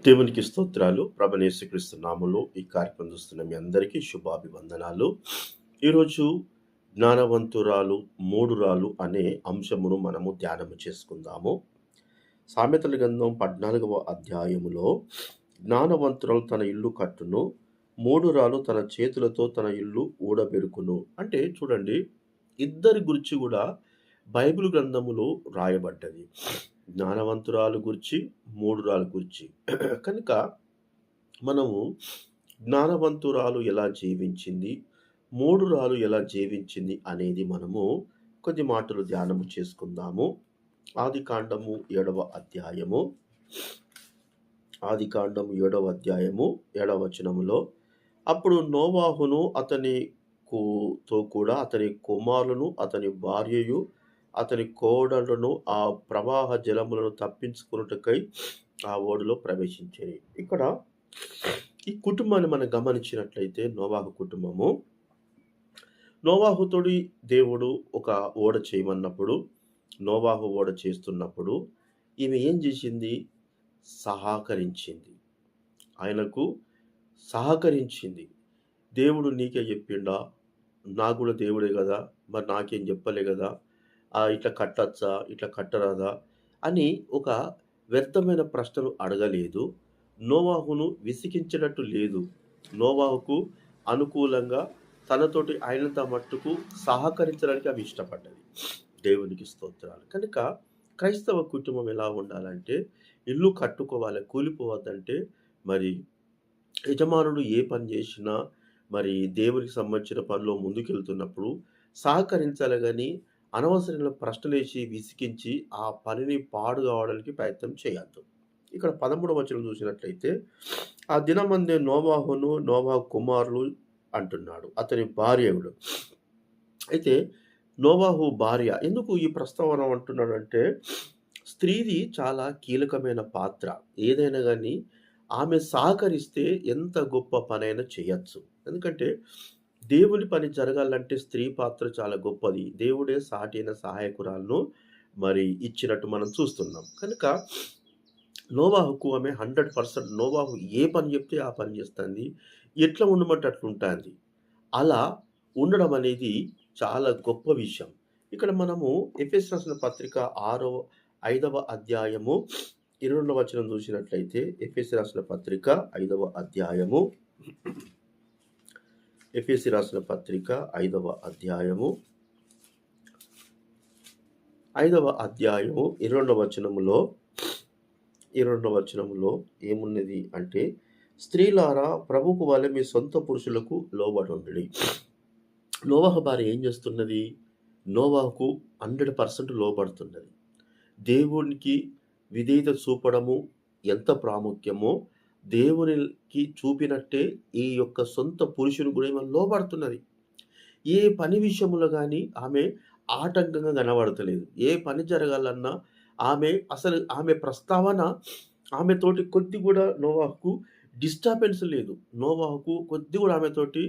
దేవునికి స్తోత్రాలు. ప్రభువైన యేసుక్రీస్తు నామములో ఈ కార్యక్రమం చూస్తున్న మీ అందరికీ శుభాభివందనాలు. ఈరోజు జ్ఞానవంతురాలు, మూఢురాలు అనే అంశమును మనము ధ్యానము చేసుకుందాము. సామెతల గ్రంథం 14వ అధ్యాయములో జ్ఞానవంతురాలు తన ఇల్లు కట్టును, మూఢురాలు తన చేతులతో తన ఇల్లు ఊడబెరుకును. అంటే చూడండి, ఇద్దరి గురించి కూడా బైబిల్ గ్రంథములో రాయబడ్డది. జ్ఞానవంతురాలు గురించి, మూఢురాలు గురించి. కనుక మనము జ్ఞానవంతురాలు ఎలా జీవించింది, మూఢురాలు ఎలా జీవించింది అనేది మనము కొద్ది మాటలు ధ్యానము చేసుకుందాము. ఆదికాండము 7వ అధ్యాయము, ఆదికాండము 7వ అధ్యాయము 7వ వచనములో, అప్పుడు నోవాహును తో కూడా అతని కుమారులను, అతని భార్యయు, అతని కోడళ్లను ఆ ప్రవాహ జలములను తప్పించుకొనుటకై ఆ ఓడలో ప్రవేశించిరి. ఇక్కడ ఈ కుటుంబాన్ని మనం గమనించినట్లయితే, నోవాహు కుటుంబము, నోవాహుతోటి దేవుడు ఒక ఓడ చేయమన్నప్పుడు, నోవాహు ఓడ చేస్తున్నప్పుడు ఈమె ఏం చేసింది? సహకరించింది. ఆయనకు సహకరించింది. దేవుడు నీకే చెప్పిండా? నాకు కూడా దేవుడే కదా, మరి నాకేం చెప్పలే కదా, ఇట్లా కట్టచ్చా, ఇట్లా కట్టరాదా అని ఒక వ్యర్థమైన ప్రశ్నలు అడగలేదు. నోవాహును విసిగించినట్టు లేదు. నోవాహుకు అనుకూలంగా తనతోటి అయినంత మట్టుకు సహకరించడానికి అవి ఇష్టపడ్డది. దేవునికి స్తోత్రాలు. కనుక క్రైస్తవ కుటుంబం ఎలా ఉండాలంటే, ఇల్లు కట్టుకోవాలి, కూలిపోవద్దంటే, మరి యజమానుడు ఏ పని చేసినా, మరి దేవునికి సంబంధించిన పనిలో ముందుకెళ్తున్నప్పుడు సహకరించాలి గానీ, అనవసరమైన ప్రశ్నలేసి విసిగించి ఆ పనిని పాడు కావడానికి ప్రయత్నం చేయొద్దు. ఇక్కడ 13వ వచనం చూసినట్లయితే, ఆ దినమందే నోవాహును, నోవాహు కుమారులు అంటున్నాడు. అతని భార్య కూడా. అయితే నోవాహు భార్య ఎందుకు ఈ ప్రస్తావన అంటున్నాడంటే, స్త్రీది చాలా కీలకమైన పాత్ర. ఏదైనా గానీ ఆమె సహకరిస్తే ఎంత గొప్ప పనైనా చేయొచ్చు. ఎందుకంటే దేవుని పని జరగాలంటే స్త్రీ పాత్ర చాలా గొప్పది. దేవుడే సాటైన సహాయకురాలను మరి ఇచ్చినట్టు మనం చూస్తున్నాం. కనుక నోవాహుకు ఆమె 100% నోవాహు ఏ పని చెప్తే ఆ పని చేస్తుంది. ఎట్లా ఉండమంటే అట్లుంటాంది. అలా ఉండడం అనేది చాలా గొప్ప విషయం. ఇక్కడ మనము ఎఫెసీయులకు రాసిన పత్రిక 5వ అధ్యాయము 22వ వచనం చూసినట్లయితే, ఎఫెసీయులకు రాసిన పత్రిక 5వ అధ్యాయము, ఎఫెసీయులకు రాసిన పత్రిక 5వ అధ్యాయము 22వ వచనములో ఏమున్నది అంటే, స్త్రీలారా ప్రభువుకు వలె మీ సొంత పురుషులకు లోబడుండుడి. నోవాహు భార్య ఏం చేస్తున్నది? నోవాహుకు 100% లోబడుతున్నది. దేవునికి విధేయత చూపడము ఎంత ప్రాముఖ్యమో, దేవునికి చూపినట్టే ఈ యొక్క సొంత పురుషుని కూడా ఈమె లోబడుతున్నది. ఏ పని విషయంలో గానీ ఆమె ఆటంకంగా కనబడతలేదు. ఏ పని జరగాలన్నా ఆమె ప్రస్తావన, ఆమెతోటి కొద్ది కూడా నోవాహుకు డిస్టర్బెన్స్ లేదు. నోవాహుకు కొద్ది కూడా ఆమెతోటి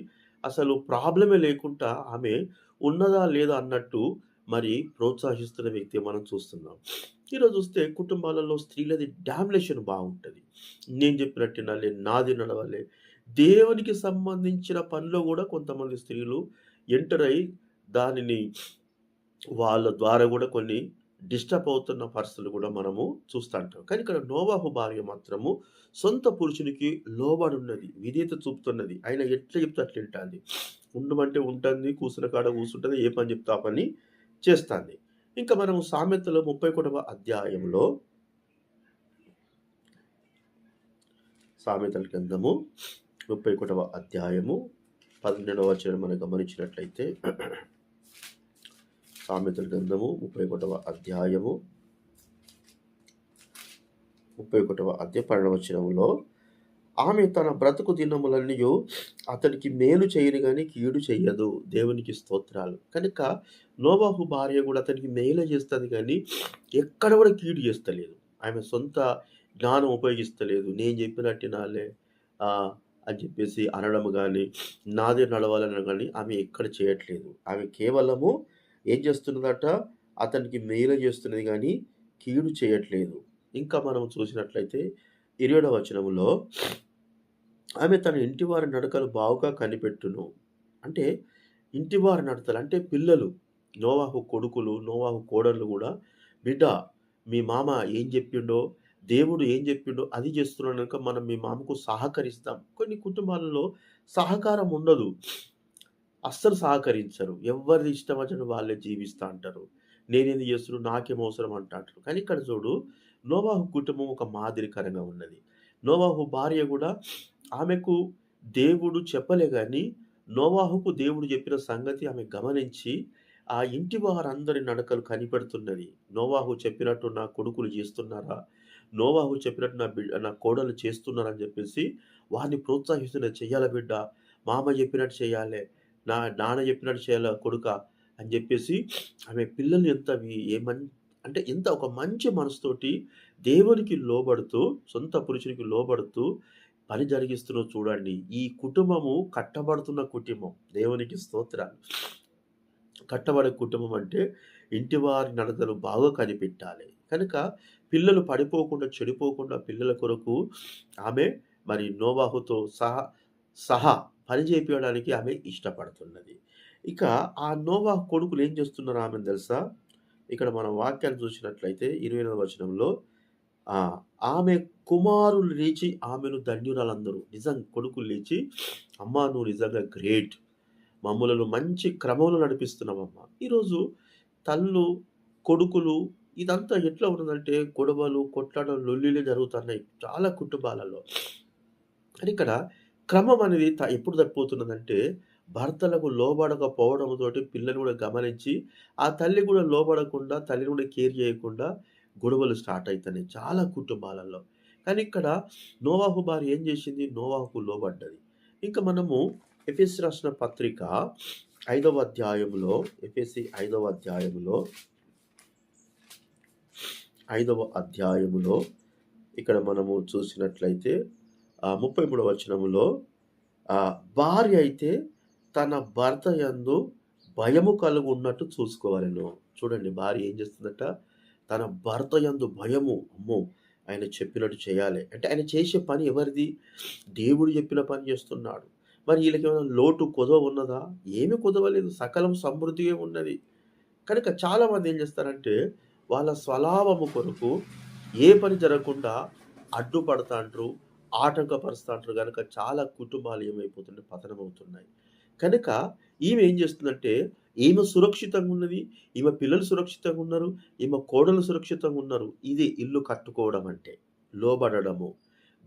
అసలు ప్రాబ్లమే లేకుండా ఆమె ఉన్నదా లేదా అన్నట్టు మరి ప్రోత్సహిస్తున్న వ్యక్తి మనం చూస్తున్నాం. ఈరోజు చూస్తే కుటుంబాలలో స్త్రీలది డామినేషన్ బాగుంటది. నేను చెప్పినట్టు వినాలి, నాది నడవాలి. దేవునికి సంబంధించిన పనిలో కూడా కొంతమంది స్త్రీలు ఎంటర్ అయ్యి దానిని వాళ్ళ ద్వారా కూడా కొన్ని డిస్టర్బ్ అవుతున్న పరిస్థితులు కూడా మనము చూస్తుంటాం. కానీ ఇక్కడ నోవాహు భార్య మాత్రము సొంత పురుషునికి లోబడున్నది, విధేయత చూపుతున్నది. ఆయన ఎట్లా చెప్తే అట్లా వింటాంది. ఉండమంటే ఉంటుంది, కూర్చున్న కాడ కూర్చుంటది, ఏ పని చెప్తే ఆ పని చేస్తాంది. ఇంకా మనము సామెతలు 31వ అధ్యాయంలో, సామెతల గ్రంథము 31వ అధ్యాయము 12వ వచనం మనం గమనించినట్లయితే, సామెతల గ్రంథము 31వ అధ్యాయము 12వ వచనంలో, ఆమె తన బ్రతుకు దినములన్నయు అతనికి మేలు చేయను గాని కీడు చెయ్యదు. దేవునికి స్తోత్రాలు. కనుక నోవాహు భార్య కూడా అతనికి మేలే చేస్తుంది కానీ ఎక్కడ కూడా కీడు చేస్తలేదు. ఆమె సొంత జ్ఞానం ఉపయోగిస్తలేదు. నేను చెప్పినట్టు వినాలే అని చెప్పేసి అనడం కానీ, నాదే నడవాలని కానీ ఆమె ఎక్కడ చేయట్లేదు. ఆమె కేవలము ఏం చేస్తున్నదట? అతనికి మేలు చేస్తున్నది కానీ కీడు చేయట్లేదు. ఇంకా మనం చూసినట్లయితే 20వ వచనములో ఆమె తన ఇంటివారి నడకలు బాగుగా కనిపెట్టును. అంటే ఇంటివారి నడతలు అంటే పిల్లలు, నోవాహు కొడుకులు, నోవాహు కోడళ్ళు గూడా, "బిడ్డ మీ మామ ఏం జెప్పిండో, దేవుడు ఏం జెప్పిండో అది జేస్తున్నాడు గనుక మనం మీ మామకు సహకరిస్తాం." కొన్ని కుటుంబాలలో సహకారం ఉండదు. అస్సలు సహకరించరు. ఎవ్వరిది ఇష్టం వచ్చినట్టు వాళ్ళే జీవిస్తా అంటారు. నేనెందుకు జేస్తున్నా? నాకేం అవసరం అంటాంటారు. కానీ ఇక్కడ చూడు, నోవాహు కుటుంబం ఒక మాదిరికరంగా ఉన్నది. నోవాహు భార్య గూడా ఆమెకు దేవుడు చెప్పలే గాని, నోవాహుకు దేవుడు జెప్పిన సంగతి ఆమె గమనించి, ఆ ఇంటి వారందరి నడకలు కనిపెడుతున్నది. నోవాహు చెప్పినట్టు నా కొడుకులు జేస్తున్నారా? నోవాహు చెప్పినట్టు నా కోడలు చేస్తున్నారని జెప్పేసి వారిని ప్రోత్సహిస్తున్నది. "చెయ్యాలా బిడ్డ, మామ జెప్పినట్టు చేయాలే. నాన్న జెప్పినట్టు చేయాలా కొడుకా" అని జెప్పేసి ఆమె పిల్లలు ఎంత వి ఏ మన్ అంటే ఎంత ఒక మంచి మనసుతోటి దేవునికి లోబడుతూ, సొంత పురుషునికి లోబడుతూ పని జరిగిస్తున్నదో చూడండి. ఈ కుటుంబము కట్టబడుతున్న కుటుంబం. దేవునికి స్తోత్రాలు. కట్టబడే కుటుంబం అంటే ఇంటివారి నడకలు బాగా కనిపెట్టాలి. కనుక పిల్లలు పడిపోకుండా, చెడిపోకుండా పిల్లల కొరకు ఆమె మరి నోవాహుతో సహా పని చేపియడానికి ఆమె ఇష్టపడుతున్నది. ఇక ఆ నోవాహు కొడుకులు ఏం చేస్తున్నారు ఆమెను తెలుసా? ఇక్కడ మనం వాక్యాన్ని చూసినట్లయితే 28వ వచనంలో ఆ! ఆమె కుమారులు లేచి ఆమెను ధన్యురాలందరూ. కొడుకులు లేచి, "అమ్మా! నువ్వు నిజంగా గ్రేట్. మమ్ములను మంచి క్రమంలో నడిపిస్తున్నావమ్మా." ఈరోజు తల్లు, కొడుకులు ఇదంతా ఎట్లా ఉన్నదంటే గొడవలు, కొట్లాటలు, లొల్లిలే జరుగుతున్నాయి చాలా కుటుంబాలలో. కానీ ఇక్కడ క్రమం అనేది ఎప్పుడు తప్పిపోతున్నదంటే, భర్తలకు లోబడకపోవడంతోటి పిల్లలు గూడా గమనించి, ఆ తల్లి గూడా లోబడకుండా, తల్లిని గూడా కేర్ జేయకుండా గొడవలు స్టార్ట్ అయితున్నాయి చాలా కుటుంబాలలో. కానీ ఇక్కడ నోవాహు భార్య ఏం జేసింది? నోవాహుకు లోబడ్డది. ఇంకా మనము ఎఫెసీ రాసిన పత్రిక 5వ అధ్యాయములో, ఎఫెసీ 5వ అధ్యాయములో, 5వ అధ్యాయములో ఇక్కడ మనము చూసినట్లయితే 33వ వచనములో భార్య అయితే తన భర్త యందు భయము కలుగున్నట్టు చూసుకోవాలెను. చూడండి భార్య ఏం చేస్తుందట? తన భర్త యందు భయము, అమ్మో! ఆయన చెప్పినట్టు చేయాలి. అంటే ఆయన చేసే పని ఎవరిది? దేవుడు చెప్పిన పని చేస్తున్నాడు. మరి ఈళ్ళకేమైనా లోటు, కొదవ ఉన్నదా? ఏమి కొదవలేదు. సకలం సమృద్ధిగా ఉన్నది. కనుక చాలామంది ఏం చేస్తారంటే, వాళ్ళ స్వలాభము కొరకు ఏ పని జరగకుండా అడ్డుపడతాండ్రు, ఆటంకపరుస్తాండ్రు గనక చాలా కుటుంబాలు ఏమైపోతున్నాయి? పతనమవుతున్నాయి. కనుక ఈమె ఏం చేస్తుందంటే, ఈమె సురక్షితంగున్నది, ఈమె పిల్లలు సురక్షితంగున్నారు, ఈమె కోడలు సురక్షితంగున్నారు. ఇది ఇల్లు కట్టుకోవడం అంటే. లోబడడము.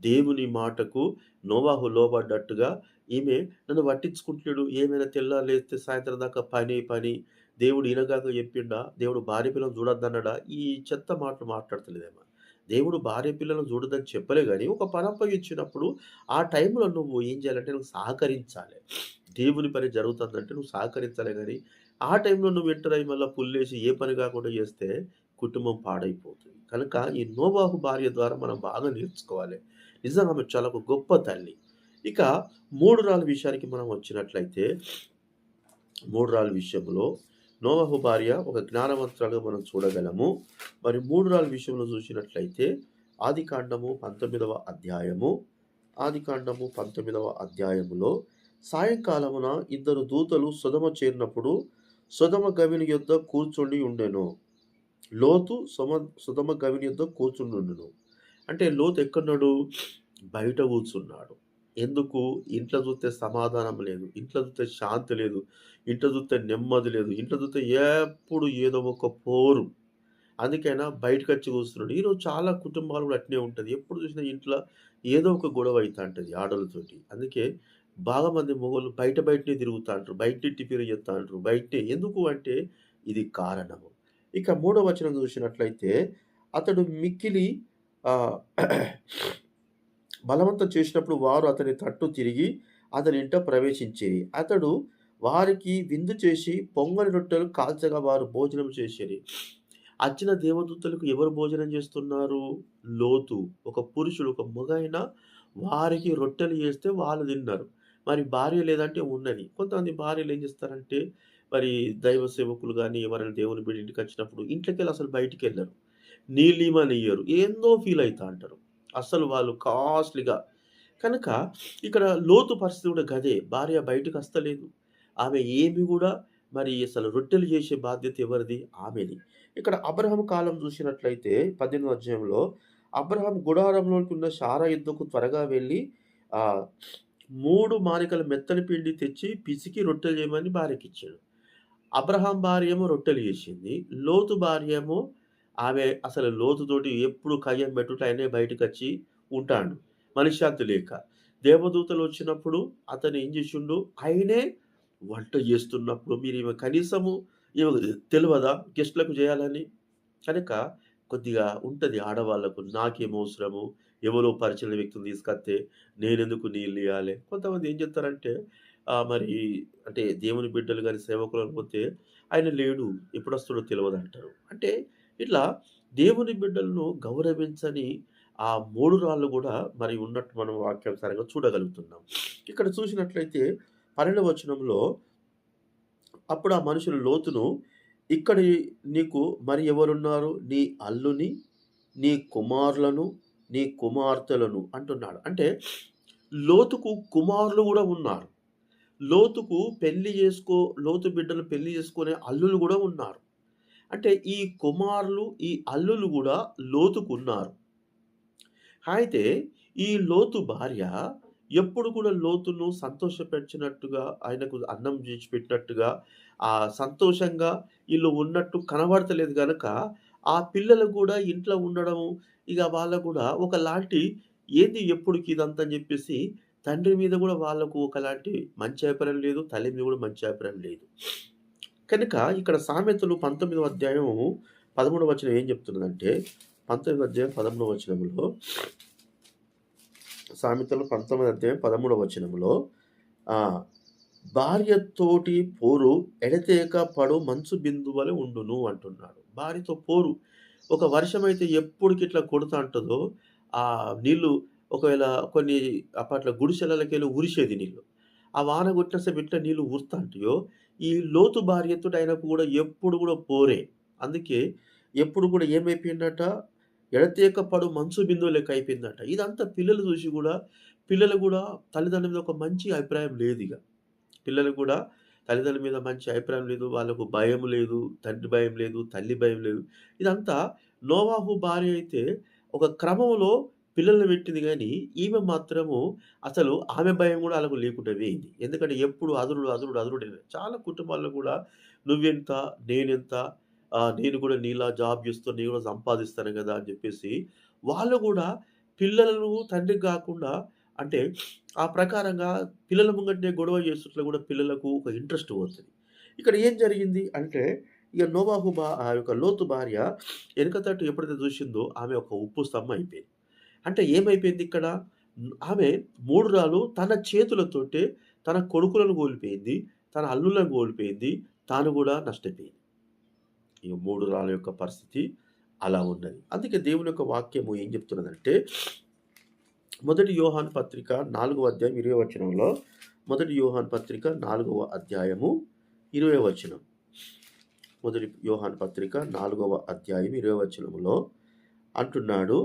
దేవుని మాటకు నోవాహు లోబడ్డట్టుగా ఈమె నన్ను పట్టించుకుంటలేడు. ఏమైనా తెల్లారి లేస్తే సాయంత్రం దాకా పని, పని. దేవుడు ఇనగాక చెప్పిండా? దేవుడు భార్య పిల్లలను చూడొద్దన్నాడా? ఈ చెత్త మాటలు మాట్లాడతలేదేమో. దేవుడు భార్య పిల్లలను చూడొద్దని చెప్పలే గాని, ఒక పనప్పగించినప్పుడు ఆ టైంలో నువ్వు ఏం చేయాలంటే నువ్వు సహకరించాలి. దేవుని పని జరుగుతుందంటే నువ్వు సహకరించాలే గాని, ఆ టైంలో నువ్వు ఎంటర్ అయ్యి మళ్ళా పుల్లేసి ఏ పని కాకుండా చేస్తే కుటుంబం పాడైపోతుంది. కనుక ఈ నోవాహు భార్య ద్వారా మనం బాగా నేర్చుకోవాలి. నిజంగా ఆమె చాలా ఒక గొప్ప తల్లి. ఇక 3 రాళ్ళ విషయానికి మనం వచ్చినట్లయితే, 3 రాళ్ళ విషయంలో నోవహు భార్య ఒక జ్ఞానవంతురాలుగా మనం చూడగలము. మరి 3 రాళ్ళ విషయంలో చూసినట్లయితే ఆదికాండము 19వ అధ్యాయము, ఆదికాండము 19వ అధ్యాయములో సాయంకాలమున ఇద్దరు దూతలు సొదొమ చేరినప్పుడు సొదొమ గవిని యొద్ద కూర్చుండి ఉండెను. లోతు సొదొమ గవిని యొద్ద కూర్చుండుండెను. అంటే లోతు ఎక్కడున్నాడు? బయట కూర్చున్నాడు. ఎందుకు? ఇంట్లో చూస్తే సమాధానం లేదు. ఇంట్లో చూస్తే శాంతి లేదు. ఇంట్లో చూస్తే నెమ్మది లేదు. ఇంట్లో చూస్తే ఎప్పుడు ఏదో ఒక పోరు. అందుకైనా బయటకొచ్చి కూర్చున్నాడు. ఈరోజు చాలా కుటుంబాలు కూడా అట్నే ఉంటది. ఎప్పుడు చూసినా ఇంట్లో ఏదో ఒక గొడవ అయితాంటది ఆడోళ్ళతోటి. అందుకే బాగా మంది మొగోళ్ళు బయటనే తిరుగుతాంటారు. బయటనే టిఫిన్‌లు చేత్తాంటారు. బయటనే ఎందుకు అంటే ఇది కారణము. ఇక మూడో వచనం చూసినట్లయితే అతడు మిక్కిలి ఆహ్, బలవంతం చేసినప్పుడు వారు అతని తట్టు తిరిగి అతని ఇంట ప్రవేశించిరి. అతడు వారికి విందు చేసి పొంగని రొట్టెలు కాల్చగా వారు భోజనం చేసిరి. అచ్చిన దేవదూతలకు ఎవరు భోజనం చేస్తున్నారు? లోతు. ఒక పురుషుడు, ఒక మగాయన వారికి రొట్టెలు చేస్తే వాళ్ళు తిన్నారు. మరి భార్య లేదంటే ఉన్నది. కొంతమంది భార్యలు ఏం చేస్తారంటే, మరి దైవ సేవకులు గాని, ఎవరైనా దేవుని బిడ్డ ఇంటికొచ్చినప్పుడు ఇంట్లోకెళ్ళి అసలు బయటికెళ్ళరు. నీళ్ళియ్యమనియ్యరు. ఏందో ఫీల్ అయితా అంటారు. అస్సలు వాళ్ళు కాస్ట్‌లీగా. కనుక ఇక్కడ లోతు పరిస్థితి కూడా గదే. భార్య బయటకస్తలేదు. ఆమె ఏమి గూడా మరి అసలు రొట్టెలు చేసే బాధ్యత ఎవరిది? ఆమెది. ఇక్కడ అబ్రహాము కాలం చూసినట్లయితే 18వ అధ్యాయంలో అబ్రహాం గుడారంలోకి ఉన్న శారా యుద్ధకు త్వరగా వెళ్లి ఆహ్, 3 మానికల మెత్తని పిండి తెచ్చి పిసికి రొట్టెలు చేయమని భార్యకిచ్చాడు. అబ్రహాం భార్యేమో రొట్టెలు చేసింది. లోతు భార్యేమో ఆమె అసలు లోతుతోటి ఎప్పుడు కయ్యం పెట్టుకుంటే ఆయనే బయటకొచ్చి ఉంటాండు. మనశ్శాంతి లేక. దేవదూతలొచ్చినప్పుడు అతను ఏం చేసిండు, ఆయనే వంట చేస్తున్నప్పుడు మీరీమె కనీసము ఈమెకు తెలవదా గెస్ట్‌లకు చేయాలని? కనుక కొద్దిగా ఉంటది ఆడవాళ్ళకు. నాకేం అవసరము? ఎవరో పరిచయన వ్యక్తిని తీసుకొత్తే నేనెందుకు నీళ్ళియ్యాలే? కొంతమంది ఏం చేత్తారంటే మరి అంటే దేవుని బిడ్డలు గాని, సేవకులు పోతే ఆయన లేడు, ఎప్పుడొస్తాడో తెలవదంటారు. అంటే ఇట్లా దేవుని బిడ్డలను గౌరవించని ఆ 3 రాళ్ళు గూడా మరి ఉన్నట్టు మనం వాక్యానుసారంగా చూడగలుగుతున్నాం. ఇక్కడ చూసినట్లయితే 12వ వచనంలో అప్పుడు ఆ మనుషులు లోతును, "ఇక్కడి నీకు మరి ఎవరున్నారు? నీ అల్లుని, నీ కుమారులను, నీ కుమార్తెలను" అంటున్నాడు. అంటే లోతుకు కుమారులు గూడా ఉన్నారు. లోతుకు లోతు బిడ్డలు పెళ్లి చేసుకునే అల్లులు గూడా ఉన్నారు. అంటే ఈ కుమారులు, ఈ అల్లులు గూడా లోతుకున్నారు. అయితే ఈ లోతు భార్య ఎప్పుడు కూడా లోతును సంతోషపరిచినట్టుగా, ఆయనకు అన్నం చేసి పెట్టినట్టుగా, సంతోషంగా ఈళ్ళు ఉన్నట్టు కనబడతలేదు గనక, ఆ పిల్లలు గూడా ఇంట్లో ఉండడము, ఇగ వాళ్ళకు గూడా ఒకలాంటి ఏంది ఎప్పుడుకి ఇదంతా అని జెప్పేసి, తండ్రి మీద గూడా వాళ్ళకు ఒకలాంటి మంచి అభిప్రాయం లేదు. తల్లి మీద గూడా మంచి అభిప్రాయం లేదు. కనుక ఇక్కడ సామెతలు 19వ అధ్యాయం 13వ వచనం ఏం చెప్తున్నదంటే, 19వ అధ్యాయం 13వ వచనంలో సామెతలు 19 అధ్యాయం 13వ వచనంలో ఆహ్, భార్యతోటి పోరు ఎడతెగక పడు మంచు బిందువలె ఉండును అంటున్నాడు. భార్యతో పోరు. ఒక వర్షమైతే ఎప్పుడుకిట్లా కొడతా ఉంటదో, నీళ్ళు ఒకవేళ కొన్ని అప్పట్లో గుడిసెలలోకెళ్ళి ఉరిసేది నీళ్ళు. ఆ వాన కొట్టిన సేపు ఎట్లా నీళ్ళు ఊరుతాంటాయో, ఈ లోతు భార్యతోటి ఆయనకు కూడా ఎప్పుడు కూడా పోరే. అందుకే ఎప్పుడు కూడా ఏమైపోయిందట, ఎడతెగక పడు మంచు బిందువు లెక్క అయిపోయిందట. ఇదంతా పిల్లలు చూసి గూడా, పిల్లలు గూడా తల్లిదండ్రుల మీద ఒక మంచి అభిప్రాయం లేదిగ. పిల్లలకు గూడా తల్లిదండ్రుల మీద మంచి అభిప్రాయం లేదు. వాళ్ళకు భయం లేదు. తండ్రి భయం లేదు. తల్లి భయం లేదు. ఇదంతా నోవాహు భార్య అయితే ఒక క్రమంలో పిల్లల్ని పెట్టింది గానీ, ఈమె మాత్రము అసలు ఆమె భయం గూడా ఆళ్ళకు లేకుండా పోయింది. ఎందుకంటే ఎప్పుడు అదురుడు, అదురుడు, అదురుడే. చాలా కుటుంబాల్లో గూడా నువ్వెంత? నేనెంత? నేను గూడా నీలా జాబ్ చేస్తూ నేను గూడా సంపాదిస్తాను గదా! అని జెప్పేసి వాళ్ళు గూడా పిల్లలను తండ్రికి గాకుండా అంటే ఆ ప్రకారంగా పిల్లల ముంగటనే గొడవ చేస్తుట్లో గూడా పిల్లలకు ఒక ఇంట్రెస్ట్ పోతది. ఇక్కడ ఏం జరిగింది అంటే, ఇగ ఆ యొక్క లోతు భార్య ఎనకతట్టు ఎప్పుడైతే చూసిందో ఆమె ఒక ఉప్పు స్తంభం అయిపోయింది. అంటే ఏమైపోయింది ఇక్కడ? ఆమె మూఢురాలు తన చేతులతోటే తన కొడుకులను కోల్పోయింది. తన అల్లులను కోల్పోయింది. తాను గూడా నష్టపోయింది. ఈ మూఢురాల యొక్క పరిస్థితి అలా ఉన్నది. అందుకే దేవుని యొక్క వాక్యము ఏం చెప్తున్నదంటే, మొదటి యోహాను పత్రిక 4వ అధ్యాయం 20వ వచనంలో, మొదటి యోహాను పత్రిక 4వ అధ్యాయము 20వ వచనం. మొదటి యోహాను పత్రిక 4వ అధ్యాయం 20వ వచనంలో అంటున్నాడు,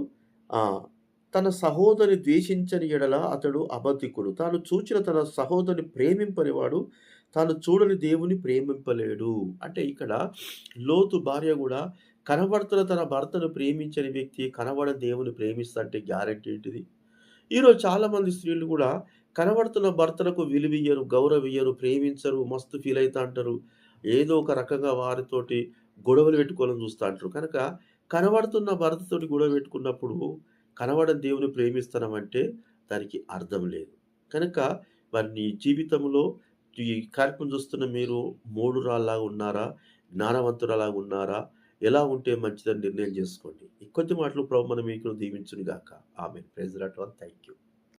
తన సహోదరిని ద్వేషించని ఎడల అతడు అబద్ధికుడు. తాను చూచిన తన సహోదరిని ప్రేమింపనివాడు తాను చూడని దేవుని ప్రేమింపలేడు. అంటే ఇక్కడ లోతు భార్య గూడా కనబడుతున్న తన భర్తను ప్రేమించని వ్యక్తి కనబడని దేవుని ప్రేమిస్తంటే గ్యారంటీ ఏంటిది? ఈరోజు చాలామంది స్త్రీలు గూడా కనబడుతున్న భర్తలకు విలువియ్యరు, గౌరవియ్యరు, ప్రేమించరు, మస్తు ఫీల్ అయితా అంటారు. ఏదో ఒక రకంగా వారితోటి గొడవలు పెట్టుకోవాలని చూస్తా అంటారు. కనుక కనబడుతున్న భర్తతోటి గొడవ పెట్టుకున్నప్పుడు కనబడని దేవుని ప్రేమిస్తున్నామంటే దానికి అర్థం లేదు. కనుక మరి నీ జీవితంలో ఈ కార్యక్రమం చూస్తున్న మీరు మూఢురాల్లాగా ఉన్నారా? జ్ఞానవంతురాలాగా ఉన్నారా? ఎలా ఉంటే మంచిదని నిర్ణయం చేసుకోండి. ఈ కొద్ది మాటలు ప్రభు మన మీకు దీవించును గాక. Amen. Praise the lord. Thank you.